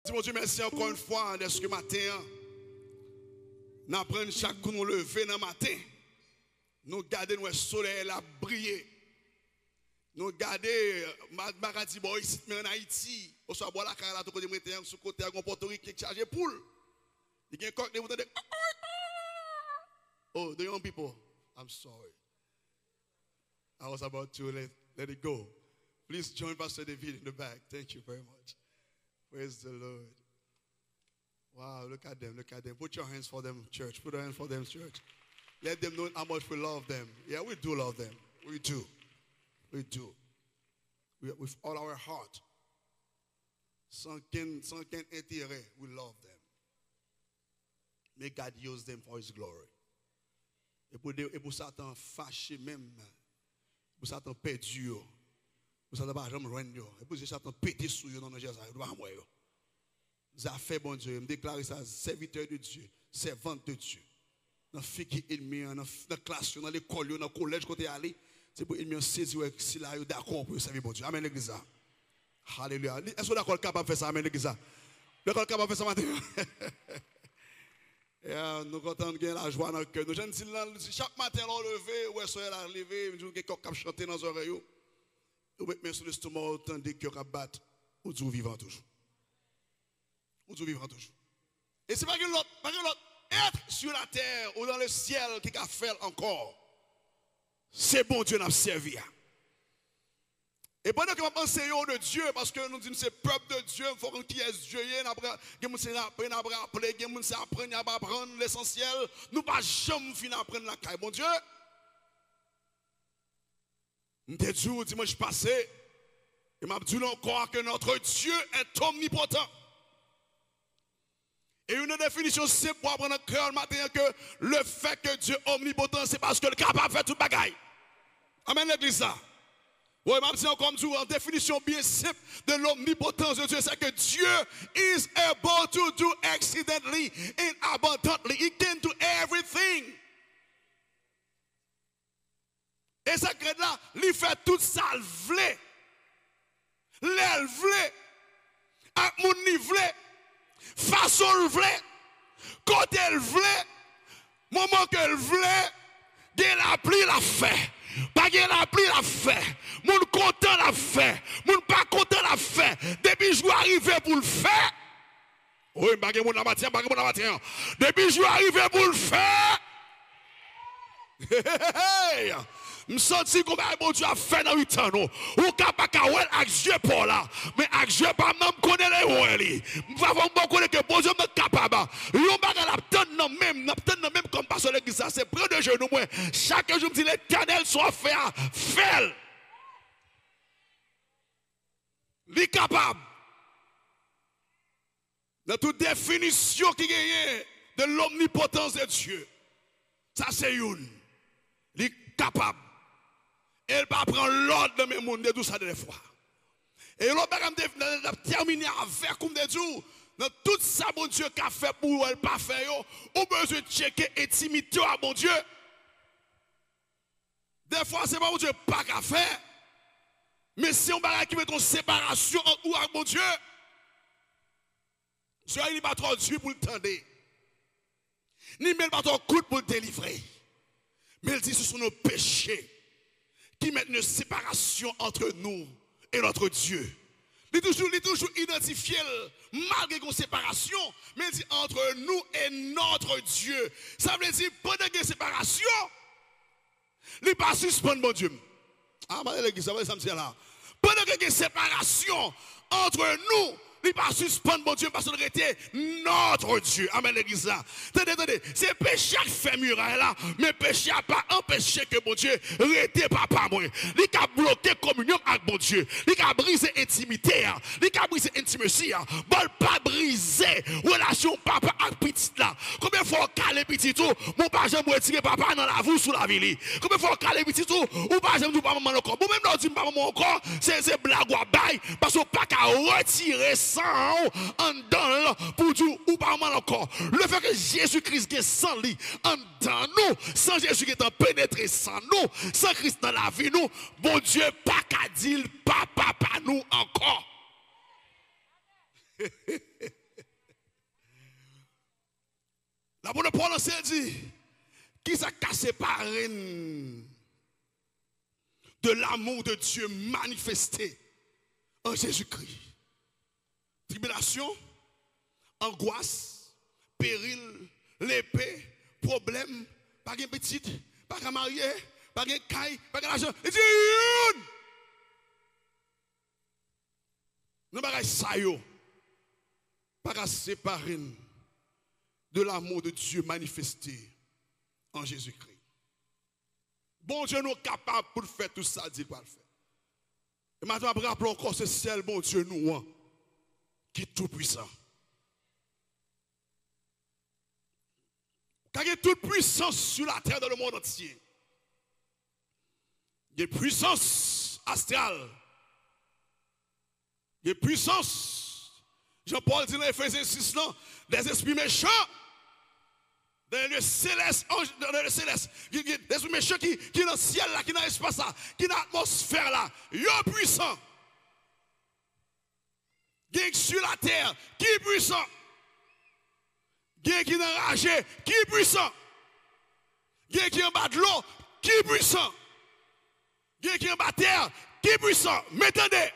Dis mon Dieu, merci encore une fois de ce matin. Nous apprenons chaque coup nous lever dans le matin. Nous gardons le soleil là briller. Nous gardons Maradi Boy ici en Haïti. Au soit boire la carrière là tout côté météo sur côté à Porto Rico qui charge poule. Il y a un coq de vous oh, the young people, I'm sorry. I was about to let it go. Please join Pastor David in the back. Thank you very much. Praise the Lord. Wow, look at them, look at them. Put your hands for them, church. Put your hands for them, church. Let them know how much we love them. Yeah, we do love them. We do. We do. With all our heart. Sans aucun intérêt, we love them. May God use them for His glory. Et pour Satan fâché même, pour Satan perdu, pour Satan pas jamais rendre, et pour Satan pété sous eux dans le Jésus, il doit mourir. Ça fait bon Dieu, me déclarer ça serviteur de Dieu, servante de Dieu. Dans fiki ennemi, dans classe, dans l'école, dans le collège côté aller, c'est pour ennemi saisir si là d'accord pour servir bon Dieu. Amen l'église. Alléluia. Est-ce que l'école capable de faire ça? Amen l'église. L'école capable de faire ça matin. Nous comptons gagner la joie dans le cœur. Nous jeunes chaque matin on levé, ouais soir la lever, nous quelqu'un qui chanter dans les oreilles. Ou mettre sur l'estomac tandis que cœur battre ou du vivant toujours. Ou du vivant toujours. Et c'est pas que l'autre, être sur la terre ou dans le ciel qui a fait encore. C'est bon Dieu n'a servi. Et pendant que nous pensons de Dieu, parce que nous disons que c'est le peuple de Dieu, il faut qu'on qui est Dieu, nous apprendre l'essentiel, nous ne pas jamais finir apprendre la caille. Bon Dieu, nous te dit dimanche passé, et m'a dit encore que notre Dieu est omnipotent. Et une définition simple pour apprendre le cœur le matin, que le fait que Dieu est omnipotent, c'est parce qu'il est capable de faire toute bagaille. Amen l'église ça. Oui, même si on comme tout, en définition bien simple de l'omnipotence de Dieu, c'est que Dieu is able to do exceedingly and abundantly. He can do everything. Et ça que là, il fait tout ça, il voulait. L'aile voulait. Avec mon niveau, façon il voulait. Côté il voulait. Moment que il voulait. Il a pris la fait. Pas qu'il a pris la fait. Moun content la fait. Moun pas content la fait. Depuis je arrivé pour le faire. Oui, pas que moun la matière, pas que moun la matière. Depuis je arrivé pour le faire. Je me sens comme bon Dieu a fait dans 8 ans. Ou capable avec Dieu pour là. Mais avec Dieu pas même connaît les oueli. Je vais connaître que bon Dieu est capable. Yon baga la même comme pasteur l'église c'est près de genoux moi. Chaque jour me dit l'Éternel soit fait. Fait. Il est capable. Dans toute définition qui gagne de l'omnipotence de Dieu. Ça c'est une. Il est capable. Elle va prendre l'ordre de mes mondes de tout ça de fois. Et l'autre va terminer avec comme de tout. Dans tout ça, bon Dieu, qu'a fait pour elle pas fait, ou besoin de checker intimité à bon Dieu. Des fois, c'est pas bon Dieu pas qu'à faire. Mais si on va qui met une séparation entre ou avec bon Dieu, soit il n'est pas trop dur pour le tendre. Ni même pas trop coup pour le délivrer. Mais il dit ce sont nos péchés qui mettent une séparation entre nous et notre Dieu. Il est toujours identifié malgré une séparation, mais il dit entre nous et notre Dieu. Ça veut dire pendant qu'il y a une séparation, il n'est pas suspendre mon Dieu. Ah, mais l'église, ça va me dire là. Pendant qu'il y a une séparation entre nous, il n'est pas suspendre mon Dieu parce qu'il était notre Dieu. Amen l'église là. Attendez. C'est péché qui fait muraille là. Mais péché n'a pas empêché que mon Dieu rete papa moi. Il a bloqué communion avec mon Dieu. Il a brisé intimité. Il a brisé intimacy. Bon pas brisé relation papa avec petit là. Combien de fois caler petit tout, mon pas jamais retirer papa dans la voûte sous la ville. Combien de fois caler petit tout, ou pas jamais dire papa maman encore. Bon même non dit papa maman encore, c'est blague ou bail parce qu'on pas qu'à retirer sang en dedans pour dire ou pas mal encore. Le fait que Jésus-Christ est sans lui en dedans nous, sans Jésus qui est pénétré sans nous, sans Christ dans la vie nous, bon Dieu pas qu'à dire papa nous encore. Paul s'est dit, qui s'est séparé de l'amour de Dieu manifesté en Jésus-Christ? Tribulation, angoisse, péril, l'épée, problème, pas de petite, pas de marié, pas de caille, pas de l'argent. Il dit, nous ne pouvons pas séparer de l'amour de Dieu manifesté en Jésus-Christ. Bon Dieu nous est capable pour faire tout ça, dit quoi le faire. Et maintenant, rappelons encore ce seul bon Dieu nous, qui est tout puissant. Car il y a toute puissance sur la terre dans le monde entier. Il y a puissance astrale. Il y a puissance. Jean-Paul dit dans Ephésiens 6, non, des esprits méchants. Dans le céleste, dans le céleste, des esprits méchants qui sont dans le ciel là, qui sont dans l'espace là, qui sont dans l'atmosphère là. Ils sont puissants. Qui est sur la terre, qui est puissant. Qui est enragé, qui est puissant. Qui est en bas de l'eau, qui est puissant. Qui est en bas de terre, qui est puissant. Mais attendez,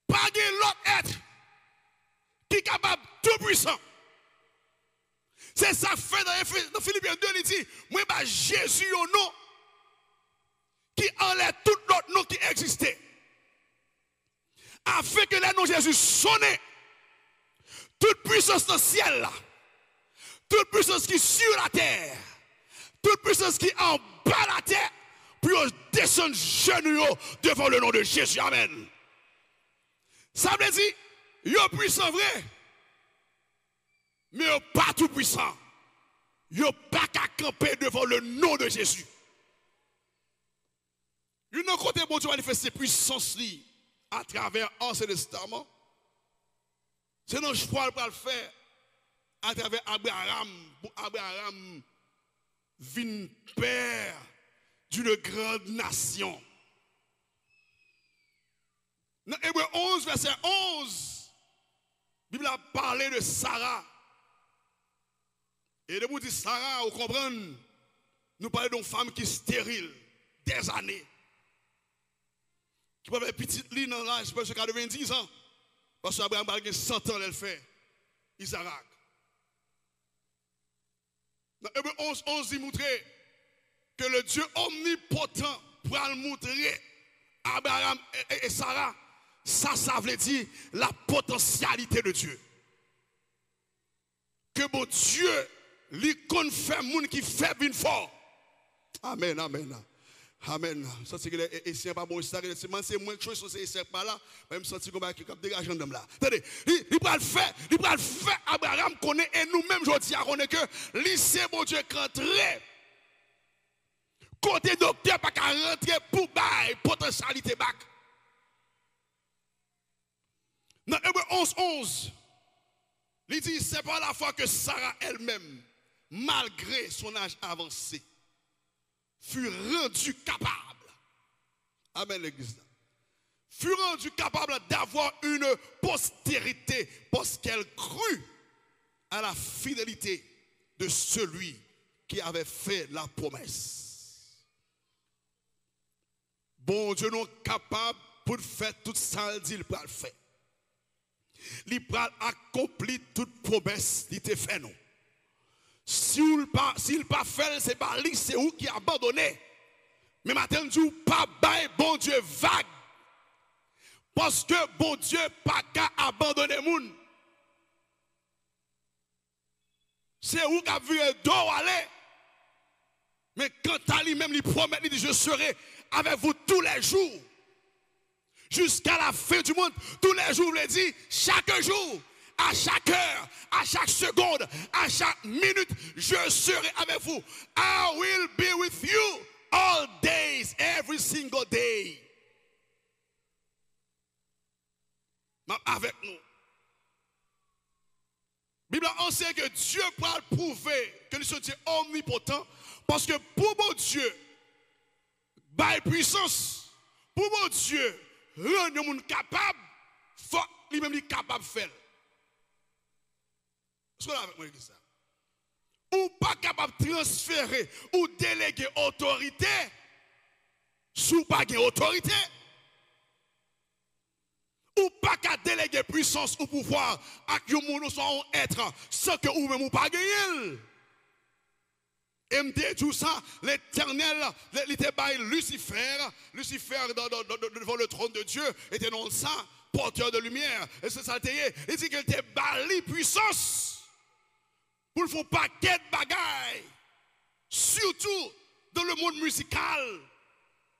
pas de l'autre être qui est capable, tout puissant. C'est ça que fait dans Philippiens 2, il dit, moi, Jésus au nom qui enlève tout l'autre nom qui existait. Afin que les noms de Jésus sonnent, toute puissance dans le ciel, là, toute puissance qui est sur la terre, toute puissance qui est en bas de la terre, puis on descend genoux devant le nom de Jésus. Amen. Ça veut dire, il est puissant vrai, mais il n'est pas tout puissant. Il n'est pas qu'à camper devant le nom de Jésus. Il n'a côté bon Dieu manifester puissance à travers l'Ancien Testament. C'est non je pourrais le faire à travers Abraham. Abraham vit père d'une grande nation. Dans Hébreux 11, verset 11, la Bible a parlé de Sarah. Et de vous dire Sarah, vous comprenez, nous parlons d'une femme qui est stérile des années. Qui peut avoir petite ligne dans l'âge, parce que 90 ans. Parce qu'Abraham a 100 ans, elle fait. Isaac. Dans Hébreux 11, 11, il montre que le Dieu omnipotent pour montrer Abraham et Sarah. Ça veut dire la potentialité de Dieu. Que bon Dieu lui confère moun qui fait bien fort. Amen, amen. Amen. Ça c'est que les c'est pas bon ça c'est moins de choses c'est pas là même senti comme qui cap dégageant d'homme là. Attendez, il va le faire Abraham connaît et nous-mêmes aujourd'hui connaît que lycée bon Dieu rentrer. Côté docteur pas qu'à rentrer pour bail potentialité bac. Dans Hébreux 11, il dit c'est pas la fois que Sarah elle-même malgré son âge avancé fut rendue capable. Amen l'église. Fut rendue capable d'avoir une postérité parce qu'elle crut à la fidélité de celui qui avait fait la promesse. Bon Dieu nous capable pour faire tout ça, il dit il va le faire. Il va accomplir toute promesse qu'il t'a fait nous. S'il pas fait, c'est pas lui, c'est où qui a abandonné. Mais maintenant, nous pas bail bon Dieu vague. Parce que bon Dieu pas qu'à abandonner moun. C'est où qui a vu un dos aller. Mais quand à lui-même, il promet, il dit, je serai avec vous tous les jours. Jusqu'à la fin du monde, tous les jours, il dit, chaque jour. À chaque heure, à chaque seconde, à chaque minute, je serai avec vous. I will be with you all days, every single day. Avec nous. La Bible enseigne que Dieu peut prouver que nous sommes omnipotents parce que pour mon Dieu, par puissance, pour mon Dieu, rendre le monde capable, il faut lui-même capable de faire. Est-ce que vous avec moi, ça? pas capable de transférer ou déléguer autorité sous pas de autorité. Ou pas qu'à déléguer puissance ou pouvoir à que nous soyons être sans que ou même ou pas gagner. Et me dit tout ça, l'Éternel, il était by Lucifer devant le trône de Dieu, était non ça, porteur de lumière. Et c'est ça, il dit qu'il était bali puissance pour faire un paquet de bagailles, surtout dans le monde musical.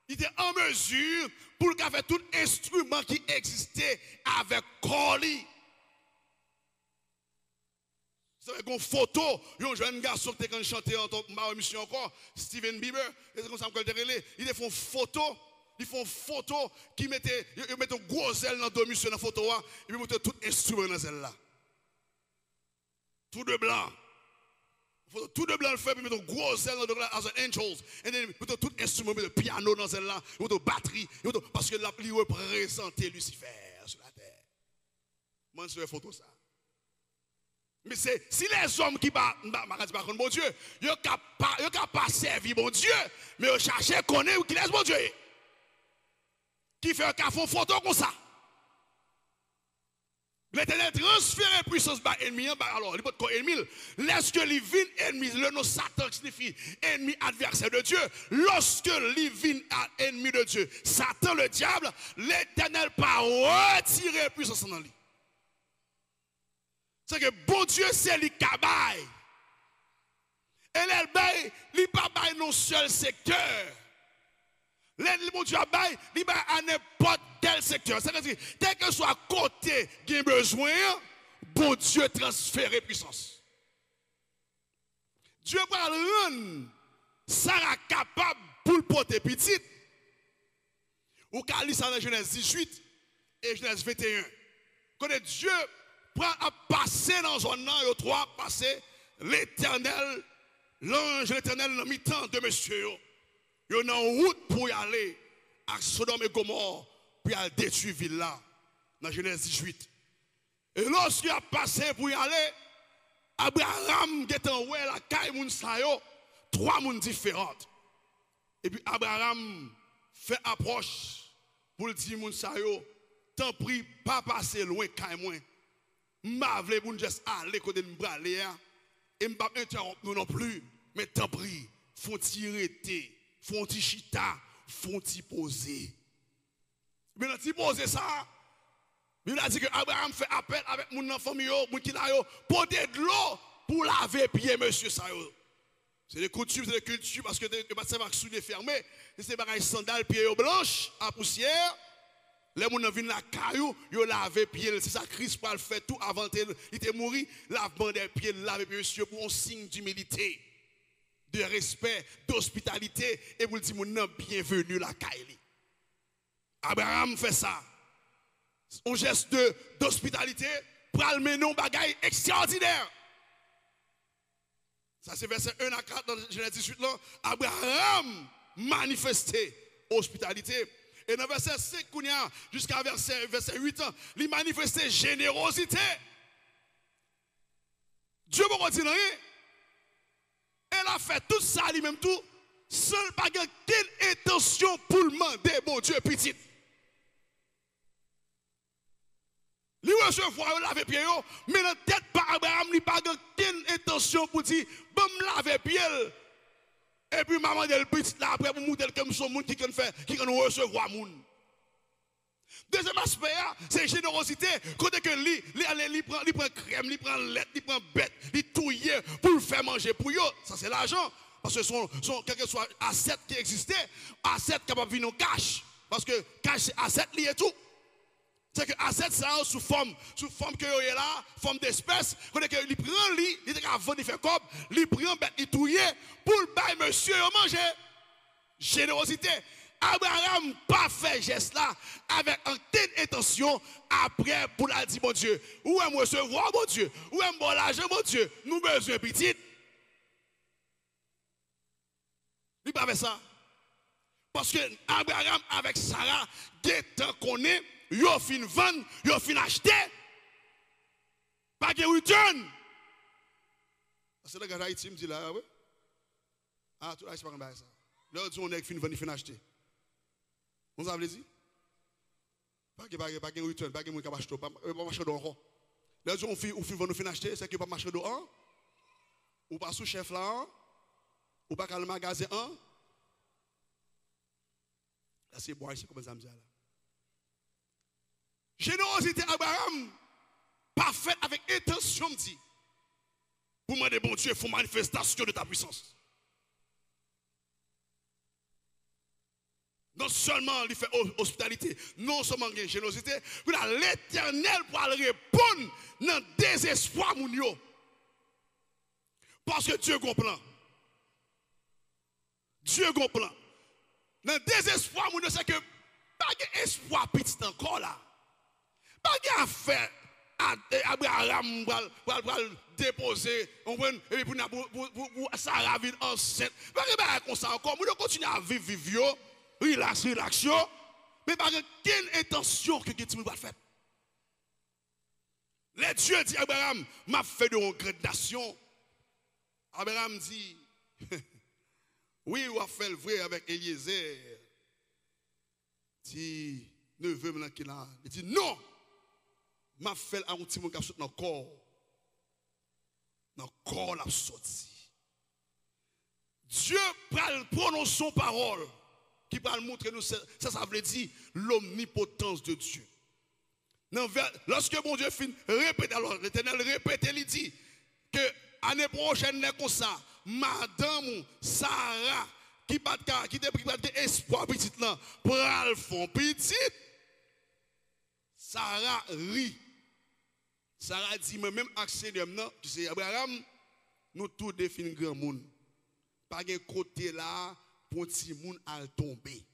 Il était en mesure pour qu'il avait tout instrument qui existait avec Coli. Vous savez, une photo, un jeune garçon qui a chanté en ma émission encore, Steven Bieber, c'est comme ça il fait une photo qui mettait un gros zèle dans le monsieur dans la photo, et puis mettait tout instrument dans zèle là. Tout de blanc. Tout de blanc le fait, puis mettre un gros zèle dans le as an angels, et puis mettre tout instrument, mettre piano dans zèle là, mettre batterie, parce que là, il représentait Lucifer sur la terre. Moi, je fais photo ça. Mais c'est si les hommes qui pas contre bon Dieu, ils n'ont pas servi bon Dieu, mais ils cherchent à connaître qui laisse bon Dieu. Qui fait un café photo comme ça. L'Éternel transfère puissance par ennemi. Alors, il peut être ennemi. Lorsque il vient ennemi, le nom Satan signifie ennemi adversaire de Dieu. Lorsque il vient ennemi de Dieu, Satan le diable, l'Éternel pas retirer puissance dans lui. C'est que bon Dieu, c'est lui qui baille. Et il n'est pas baille dans un seul secteur. Bon Dieu baille, il baille à n'importe quel secteur. C'est-à-dire, tel que soit côté qui a besoin, bon Dieu transfère puissance. Dieu va rendre Sarah capable pour le porter petit. Ou qu'à lire ça dans Genèse 18 et Genèse 21. Quand Dieu prend à passer dans zone là, il trois passer l'Éternel, l'ange de l'Éternel dans mi-temps de monsieur. Il est en route pour y aller à Sodome et Gomorrhe pour y aller détruire ville là dans Genèse 18. Et lorsqu'il a passé pour y aller, Abraham est en ouais la caille moun sa yo, trois moun différentes. Et puis Abraham fait approche pour le dire moun sa yo, tant pis pas passer loin caille moi. M'a vle pour juste aller côté de m'braler et m'pa interrompre nous non plus, mais tant pis, faut tirer font chita, font poser. Mais là, tu poser ça, il a dit que Abraham fait appel avec mon famille, mon qui là, pour de l'eau pour laver pied, monsieur ça. C'est des coutumes, c'est des cultures, parce que les bâtiments sont fermés, c'est des sandales, pieds blanches, à poussière. Les gens viennent la caillou, ils lavent pied, c'est ça Christ pour le faire tout avant il était mort, lavement des pieds, laver monsieur pour un signe d'humilité, de respect, d'hospitalité et pour dire mon bienvenue la caille. Abraham fait ça. Un geste d'hospitalité pour amener nos bagailles extraordinaires. Ça c'est verset 1 à 4 dans Genèse 18 là, Abraham manifestait hospitalité. Et dans verset 5 jusqu'à verset 8, il manifestait générosité. Dieu m'a dit rien. Elle a fait tout ça lui-même tout, sans pas quelle intention pour demander bon Dieu petit. Lui recevoir laver pied mais dans tête par Abraham, il pas quelle intention pour dire bon laver pied. Et puis maman del petit là après pour monter comme son monde qui can recevoir moun. Deuxième aspect c'est générosité côté que il prend crème, il prend lait, il prend bête, il touille pour le faire manger pour eux, ça c'est l'argent parce que son quel que soit asset qui existait, asset capable venir en cash parce que cash c'est asset lié tout. C'est que asset ça sous forme que est là, forme d'espèce, quand il prend lui, il est avant de faire comme, il prend bête, il touille pour le bail monsieur manger. Générosité. Abraham pas fait geste là avec une telle intention après pour la dire mon Dieu, où est recevoir mon Dieu, où est mon l'argent mon Dieu, nous besoin petit. Il pas fait ça. Parce que Abraham avec Sarah, dès temps qu'on est, yo fin vendre, yo fin acheter. Pas de return. Parce que là, quand Haïti me dit là, ouais. Ah, tout là, c'est pas comme ça. Là, on est fin acheter. On s'en veut dire? Pas que return, pas que moi qui acheter, pas marcher encore. Là, on fait nous acheter, c'est que pas marcher dehors. Ou pas sous chef là, ou pas dans le magasin. Là, c'est bon, c'est comme ça me dit là. Générosité Abraham, pas faite avec intention, dit. Pour demander, bon Dieu, il faut manifestation de ta puissance. Non seulement il fait hospitalité, non seulement il y a générosité, mais l'Éternel pour répondre dans le désespoir. Parce que Dieu comprend. Dieu comprend. Dans le désespoir, c'est que pas d'espoir petit encore là. Pas d'affaire. Abraham va déposer, et puis pour Sarah vient enceinte. Pas de comme ça encore. Nous continuons à vivre, relax, mais pas quelle intention que tu vas faire. Les dieux dit Abraham, m'a fait de une grande nation. Abraham dit, oui, on va faire le vrai avec Eliezer. Si neveu maintenant qu'il a, il dit non. M'a fait un petit monde qui a sauté dans le corps. Dans le corps, l'a sorti. Dieu prononce son parole qui va montrer nous, ça veut dire l'omnipotence de Dieu. Lorsque mon Dieu finit, répète, alors l'Éternel répète, il dit que l'année prochaine, comme ça, madame Sarah, qui n'a pas d'espoir petite là, pour aller faire petite, Sarah rit. Sarah dit, même accès de maintenant, tu sais, Abraham, nous tous définissons grand monde. Pas de côté là, pour petit monde à tomber.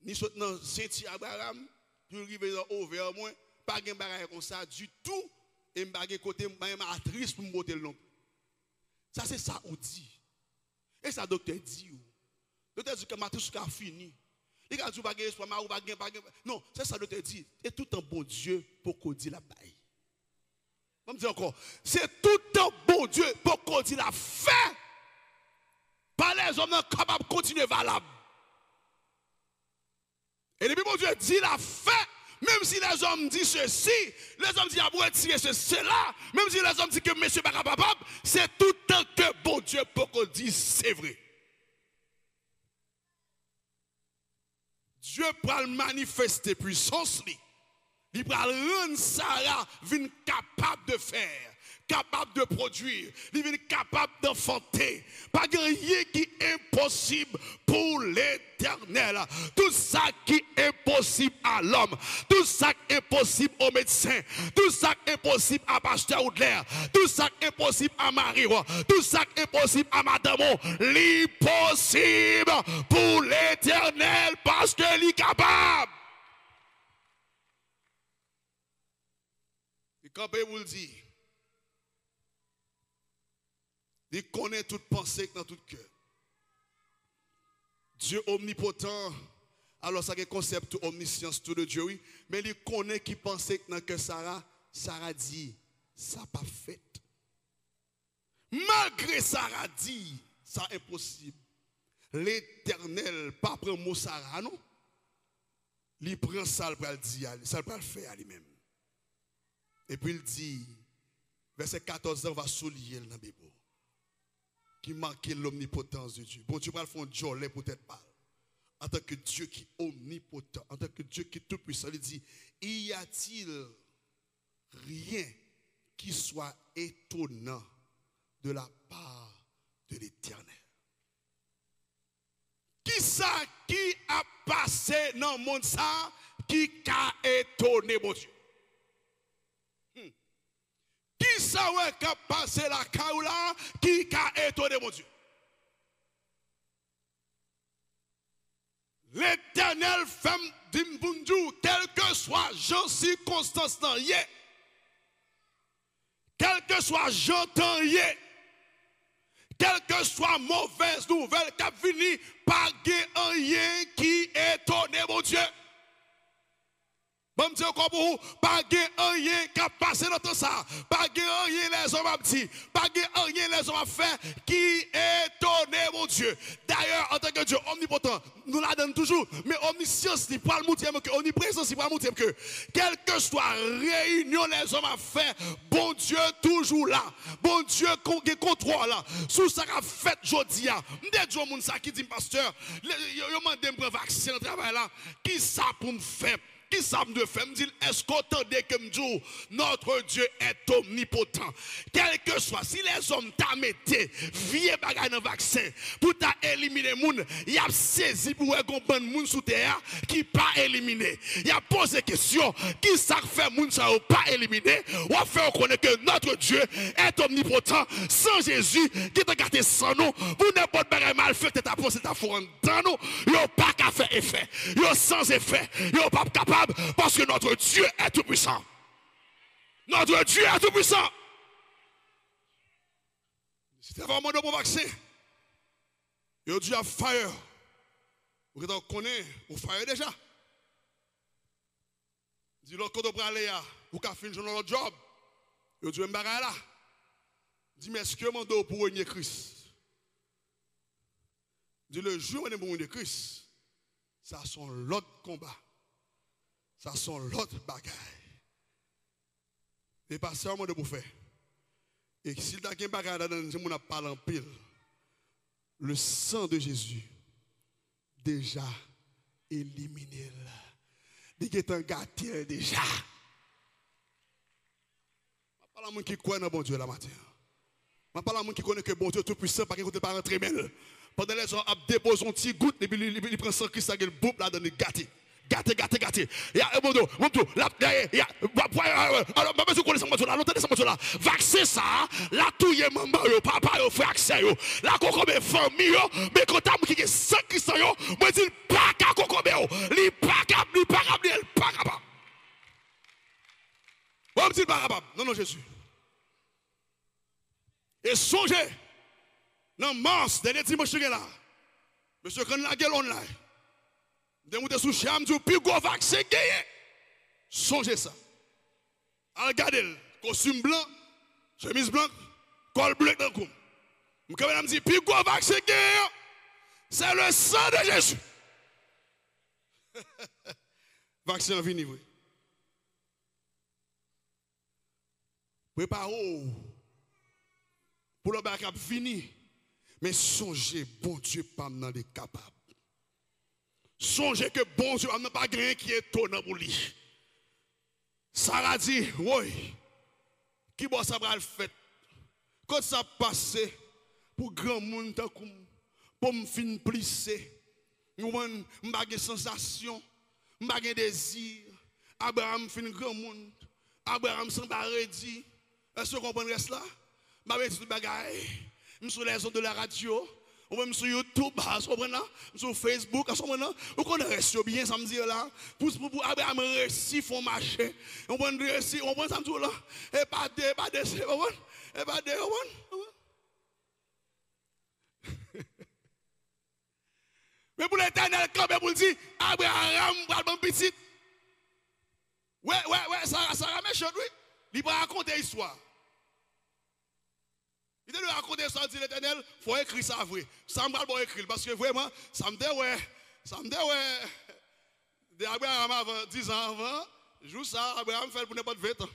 Ni dans Saint Abraham, tu arrives au vers moi, pas de bagage comme ça du tout, et pas de côté, même actrice pour me monter le nom. Ça, c'est ça on dit. Et ça, docteur dit. Docteur dit que ma tout ce qui a fini. Il a dit pas de espoir, non, c'est ça, docteur dit. Et tout un bon Dieu pour qu'on dise la baille. On me dit encore, c'est tout un bon Dieu pour qu'on dise la fin. Pas les hommes capables de continuer valable. Et depuis mon Dieu dit la fin, même si les hommes disent ceci, les hommes disent à vous retirer cela, même si les hommes disent que monsieur n'est pas capable, c'est tout un que bon Dieu pour qu'on dise c'est vrai. Dieu peut manifester puissance, il peut rendre Sarah capable de faire, capable de produire, il est capable d'enfanter. Pas rien qui est impossible pour l'Éternel. Tout ça qui est impossible à l'homme, tout ça qui est impossible au médecin, tout ça qui est impossible à Pasteur Oudler, tout ça qui est impossible à Marie, tout ça qui est impossible à Madame, l'impossible pour l'Éternel parce qu'il est capable. Et quand vous le dit, il connaît toute pensée dans tout cœur. Dieu omnipotent, alors ça c'est concept omniscience tout de Dieu, oui, mais il connaît qui pensait dans que Sarah dit, ça pas fait. Malgré Sarah dit, ça impossible. L'Éternel, pas prend mot Sarah, non? Il prend ça pour le dire, ça pour le faire à lui-même. Et puis il dit, verset 14, on va souligner dans la Bible. Qui marque l'omnipotence de Dieu. Bon Dieu va le faire joler peut-être pas. En tant que Dieu qui est omnipotent, en tant que Dieu qui est tout puissant, il dit, y a-t-il rien qui soit étonnant de la part de l'Éternel? Qui ça qui a passé dans le monde ça qui a étonné mon Dieu? Qui ça qui a passé la kaoula qui a étonné mon Dieu? L'Éternel femme d'Imbundu, quel que soit Jean circonstance dans yé, quel que soit Jean temps yé, quelle que soit mauvaise nouvelle qui a fini par rien qui étonne mon Dieu. Bon Dieu, comme vous, pas rien qui a passé dans tout ça. Pas rien les hommes ont dit. Pas rien les hommes ont fait qui étonné, mon Dieu. D'ailleurs, en tant que Dieu omnipotent, nous la donnons toujours. Mais omniscience, il pas le montrer que omniprésence, il pas le montrer que quelle que soit réunion les hommes ont fait, bon Dieu toujours là. Bon Dieu qui contrôle là. Sous ça qu'a fait aujourd'hui. M'dé Dieu moun ça qui dit pasteur, yo mande me prendre vaccin dans travail là. Qui ça pour me faire? Qui ça me fait? Me dit, est-ce qu'on entendait que me dit, notre Dieu est omnipotent. Quel que soit, si les hommes t'a metté, vieux bagay dans le vaccin, pour t'a éliminer moun, y a saisi pour comprendre moun sous terre qui pas éliminé. Y a posé question, qui ça fait moun ça pas éliminé? Ou a fait reconnaître que notre Dieu est omnipotent. Sans Jésus, qui t'a gardé sans nous, pour n'importe bagay mal fait, t'as posé ta foi dans nous, yo pas qu'à faire effet. Yo sans effet, yo pas capable. Parce que notre Dieu est tout puissant. Notre Dieu est tout puissant. C'était vraiment de bon vaccin. Et Dieu a fire. Vous connaissez, vous fire déjà. Dis l'autre quand on prend aller, vous avez fini notre job. Et Dieu m'a là. Dis, mais est-ce que je mando pour régner Christ? Dis, le jour où on est pour régner Christ, ça sont l'autre combat. Ça sont l'autre bagaille. Et pas seulement de vous faire. Et si tu as un bagaille dans le monde, on parle en pile. Le sang de Jésus, déjà éliminé. Il est un gâté déjà. Je parle à monde qui croit dans bon Dieu la matin. Je parle à monde qui connaît que bon Dieu est tout puissant, parce qu'il ne peut pas rentrer mêle. Pendant les gens déposent un petit goutte, et puis il prend son Christ, il boupe là dans le gâté. Gâté. Il y a un bon là, il y a, alors, ma besoin de connaître là, l'autre descend là. Vaccin ça, la touye maman, papa, frère, accès, la cocobe famille, mais quand t'as qui est 5 Christian, moi dis pas qu'à cocobe, li pas capable. On me dit pas capable. Non, Jésus. Et songez, dans mars, dernier dimanche là, monsieur, quand la gueule online, de monter sous cham, du plus gros vaccin gagné. Songez ça. Regardez, costume blanc, chemise blanche, col bleu dans le cou. Je me dis, plus gros vaccin gagné, c'est le sang de Jésus. Vaccin vini, oui. Préparez-vous pour le bac fini. Mais songez, bon Dieu, pas dans les capables. Songez que bon Dieu n'a pas rien qui est étonnant pour lui. Sarah dit, oui, qui va ça va le faire? Quand ça passe pour grand monde, pour me fin plisser, je n'ai pas sensation, je n'ai pas désir. Abraham fin grand monde, Abraham s'en va redit. Est-ce que vous comprenez cela? Je vais dire bagaille, je suis sur les ondes de la radio. Ou même sur YouTube, sur Facebook, vous connaissez bien, ça me dit là. Pour Abraham réussir, faut marcher. On va réussir, on va ça me dit là. Et pas de, mais pour l'éternel, quand même, vous dit, Abraham va bon petit. Ouais, ça va méchant, oui. Il va raconter l'histoire. Il te raconter ça, dit l'éternel, il faut écrire ça vrai. Ça me va écrire, parce que vraiment, ça me dit, ouais, de Abraham avant 10 ans avant, joue ça, Abraham fait pour n'importe 20 ans.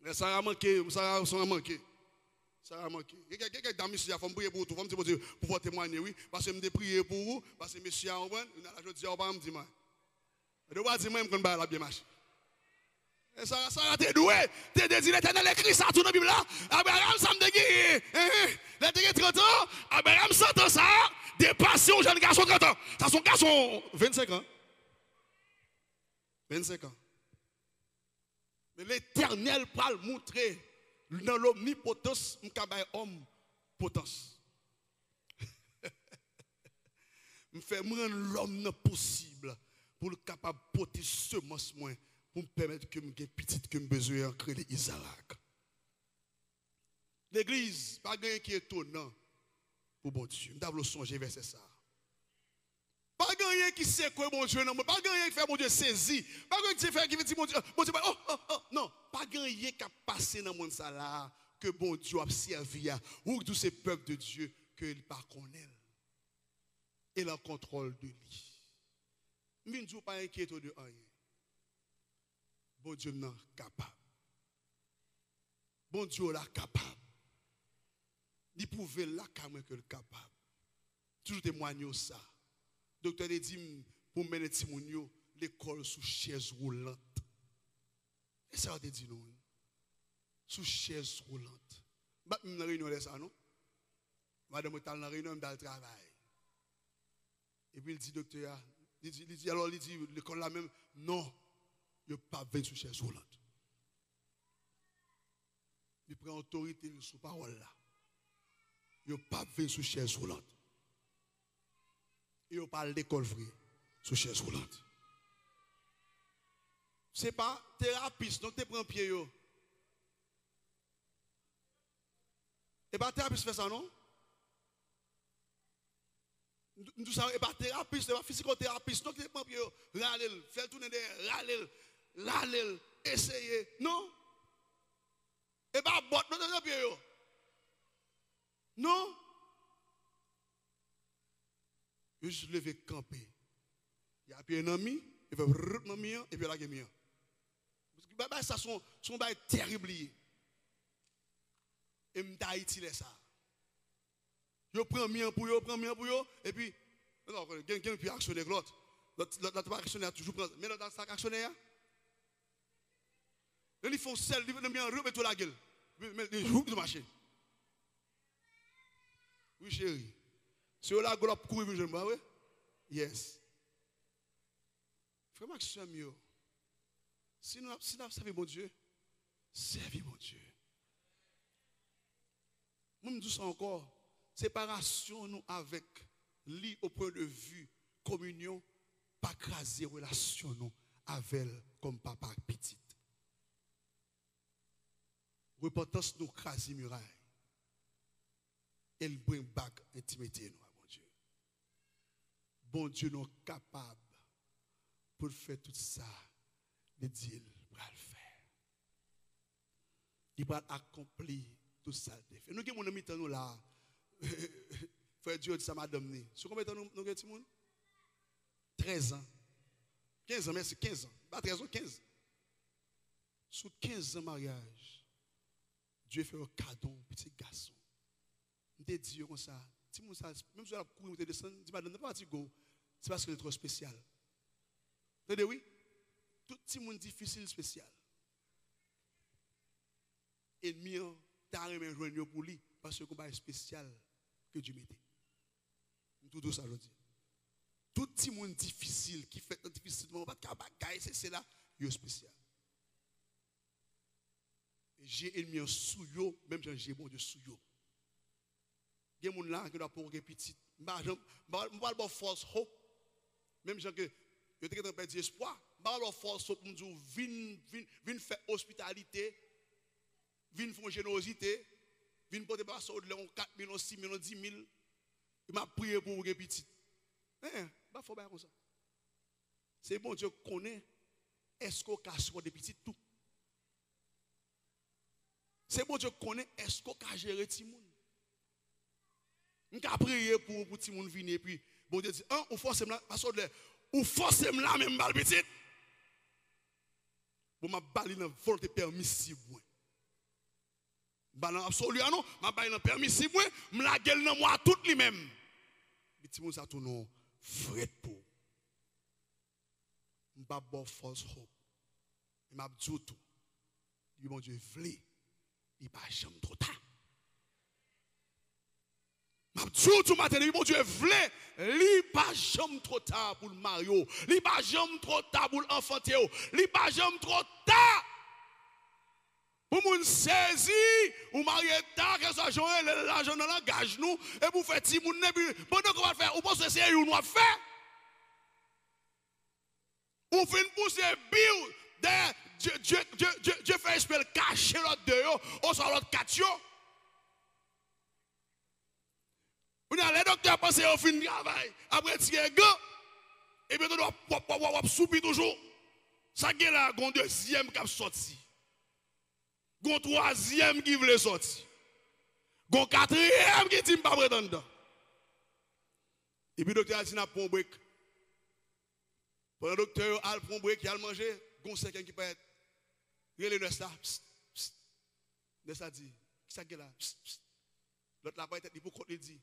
Mais ça a manqué, ça a manqué. Ça a manqué. Quelqu'un dans monsieur, il faut me prier pour tout, il faut me dire, pour pouvoir témoigner, oui, parce que je me prier pour vous, parce que monsieur, je dis, on va me dire, je dois dire, moi, je ne vais pas bien marcher. Ça a été doué. Tu as dit, l'éternel écrit ça tout dans la Bible là. Abraham, ça me dit, il a 30 ans. Abraham, 100 ans, ça dépassé un jeune garçon 30 ans. Ça, son garçon, 25 ans. 25 ans. Mais l'éternel va le montrer dans l'omnipotence, un homme potence. Je fais rendre l'homme possible pour le capable de porter semence moins. Pour me permettre que je sois petit, que je besoin de créer Isaac. L'église, pas rien qui est étonnant pour bon Dieu. Je dois songer vers ça. Pas rien qui sait quoi mon Dieu, non, pas rien qui fait mon Dieu saisi, pas rien qui fait qui dit mon Dieu, non, pas rien qui a passé dans le monde ça là, que bon Dieu a servi, ou tous ces peuples de Dieu, que il pas connaît. Et le contrôle de lui. Je ne dis pas inquiète de rien. Bon Dieu n'est capable. Bon Dieu est capable. Il pouvait la caméra que capable. Toujours témoigner ça. Docteur a dit pour mener Timounio l'école sous chaise roulante. Et ça a dit non. Sous chaise roulante. Bah dans réunion de ça non. Madame est dans la réunion dans le travail. Et puis il dit docteur il dit alors il dit l'école là même non, il pas venir sous chaise roulante. Il prend autorité sur parole là. Il pas venir sous chaise roulante. Il parle d'école vraie sous chaise roulante. C'est pas thérapeute donc tu prends pied yo. Et pas thérapeute fait ça non? Nous savons pas thérapeute, c'est pas physicothérapeute donc tu prends pied yo, râler, faire tourner des râler, essayer. Non? Et pas bot non tu pied yo. Non? Je suis levé camper. Il y a un ami, il fait rrrr et puis la guémia. Ça son bail terrible. Et m'ta utile ça. Yo prend mien pour yo, et puis non, quelqu'un puis actionner l'autre. L'autre pas actionner toujours prendre. Mais dans ça actionner ils font sel, ils bien remettre la gueule. Mais ils jouent de marcher. Oui chérie. Si vous avez la courir, je ne sais pas, oui? Yes. Frère Maxime, si nous servons mon Dieu, servez mon Dieu. Nous me disons encore, séparation nous avec lui au point de vue, communion, pas craser relation nous avec elle comme papa petite. Repentance nous craser muraille. Elle bring back intimité nous. Bon Dieu nous capable pour faire tout ça, de dire, il va le faire. Il va accomplir tout ça. Nous qui sommes mis là, frère Dieu dit ça madame. Sur combien de temps nous avons 13 ans. 15 ans, merci, 15 ans. Pas 13 ans, 15. Sous 15 ans de mariage, Dieu fait un cadeau, petit garçon. Je te dis comme ça. Même si la cour est descendue, dis madame, pas go, c'est parce que c'est trop spécial. Vous entendez, oui? Tout le monde difficile, spécial. Et mieux, t'as remis joindre pour lui, parce que c'est spécial que Dieu mettait. Tout ça, je dis. Tout le monde difficile, qui fait difficilement, pas de c'est là, il est spécial. J'ai ennemi sous yo, même j'ai bon Dieu sous yo. Il y a des gens qui doivent pour petit. Je ne vais pas force hope. Même gens que je suis en train espoir. Je ne vais pas force hope pour dire viens faire hospitalité, viens faire générosité, viens porter par ça de 4 000, 6 000, 10 000. Il m'a prié pour vous petit. Pas faut faire comme ça. C'est bon Dieu connaît est-ce qu'on casse des petits tout. C'est bon Dieu connaît est-ce qu'on a géré tout le monde. On a prié pour tout le monde venir et puis bon Dieu dit ou forcément ou forcément là même mal petit. Bon m'a bali dans volonté permissive moi. Balan absolu non, m'a bali dans permissive moi, m'la gueule dans moi tout lui même. Petit monde ça tout non fret pour. M'pa bon false hope. M'a dit tout. Bon Dieu vle, il pas jamais trop tard. Tout matin, bon Dieu voulait, li pas jamais trop tard pour le Mario, li pas jamais trop tard pour l'enfanter, li pas jamais trop tard pour moun saisi ou marier tard que ça jouer l'argent dans l'engage nous et pour faire ti moun nebi pendant qu'on va faire ou pense c'est ou nous va faire ou fin pousser bill de Dieu fait espèce cacher l'autre dehors ou sur l'autre quatre. On a les docteurs pensé au fin de travail. Après, tirer go, Et puis, on soubi toujours. Ça qui est là, il y a un deuxième qui a sorti. Il y a un troisième qui veut sortir. Il y a un quatrième qui dit pas prétendre. Et puis, le docteur a dit, pour un break. Pendant le docteur a pris un break, il a mangé. Il y a un cinquième qui peut être. Il y a le nest là. Nest a dit, qui ça qui est là? L'autre là, il dit, pour qu'on il dit,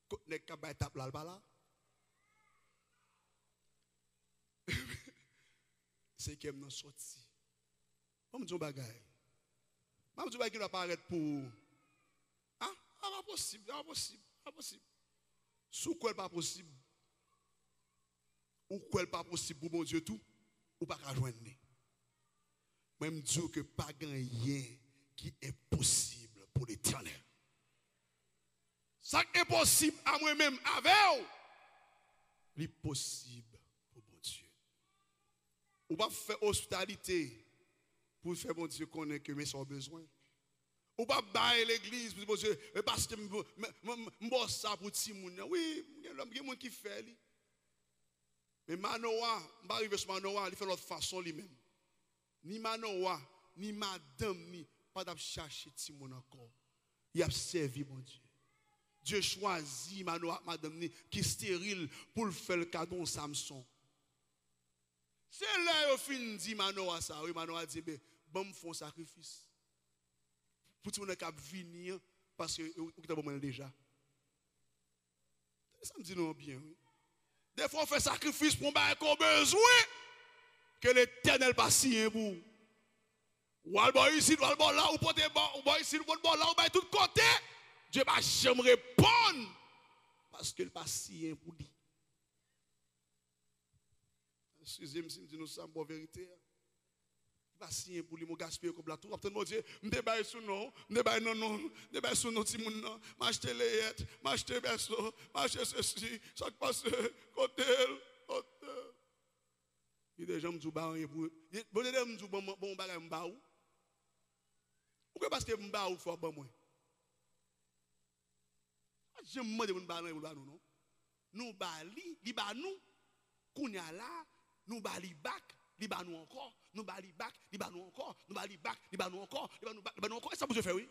qu'on n'est qu'à bailler tape là, là. C'est qui est sorti. Je me dis un bagage. Je me dis qu'il va apparaître pour. Ah, pas possible, pas possible, pas possible. Sous quoi pas possible? Ou quoi pas possible pour mon Dieu tout? Ou pas qu'à joindre. Moi, je me dis que pas rien qui est possible pour l'Éternel. Ça qui est possible à moi-même, avec vous, c'est possible pour mon Dieu. Ou pas faire hospitalité pour faire mon Dieu connaître que mes soeurs ont besoin. Ou pas bailler l'église pour mon Dieu, parce que je bosse ça pour tout le monde. Oui, il y a des gens qui fait. Mais Manoa, je vais arriver sur Manoa, il fait l'autre façon lui-même. Ni Manoa, ni madame, ni pas de chercher tout le monde encore. Il a servi mon Dieu. Dieu choisit Manoa, madame, qui est stérile pour faire le cadeau de Samson. C'est là où fin dit Manoa ça. Oui, Manoa dit, bon, me font sacrifice. Pour tout le monde qui venir, parce que vous avez déjà. Ça me dit non bien, oui. Des fois, on fait sacrifice pour qu'on besoin que l'Éternel passe si pour. Ou alors ici, ou alors là, ou porter ou ici, ou alors là, ou bien tout côté. Dieu va jamais répondre parce qu'il passe si pour lui. Excusez-moi si nous sommes en vérité. Il va signer pour lui, mon gaspiller comme la tour. Après, mon Dieu, je me débaille sous non, je me débaille non, je me débaille sous non, si mon nom, m'acheter les yettes, m'acheter berceau, m'acheter ceci, ça qui passe, côté. Il y a des gens qui me disent, bon, des gens me disent, bon, bagage, m'baou. Pourquoi parce que m'baou, il faut bon moi. Je me demande de m'baou, non? Nous bali, li ba nous, kounya là, nous bali back. Li ba nous encore, nous ba li back, li ba nous encore, nous ba li back, li ba nous encore, li ba nous back, li ba nous encore. Et ça vous fait oui?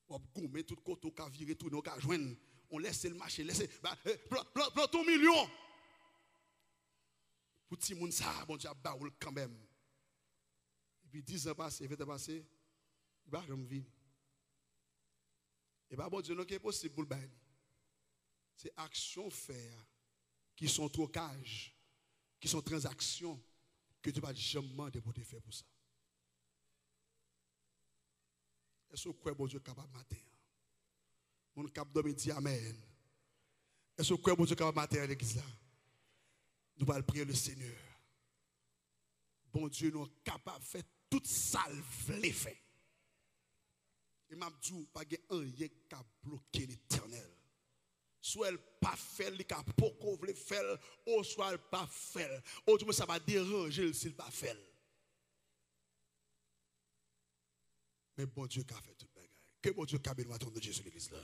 On gomme tout côté, on virer tout, on ka joindre, on laisse le marché, laisse prends ton million. Pour ti moun ça, bon Dieu a baoul quand même. Et puis 10 ans passés, 20 ans passés, il va jamais venir. Et bien bon Dieu non qui est possible pour le bail. C'est action faire qui sont trocage, qui sont transactions que tu ne vas jamais demander pour te faire pour ça. Est-ce que vous croyez que Dieu est capable de mater? Mon cap de dit Amen. Est-ce que vous croyez que Dieu est capable de mater à l'église là? Nous allons prier le Seigneur. Bon Dieu, nous sommes capables de faire toute ça le fait. Et m'a dit, pas rien qui a bloqué l'Éternel. Soit elle pas fait, il a beaucoup voulu faire, ou soit elle pas fait. Ou ça va déranger s'il pas fait. Mais bon Dieu qui a fait toute bagaille. Que bon Dieu qui a béni à ton Dieu sur l'église là.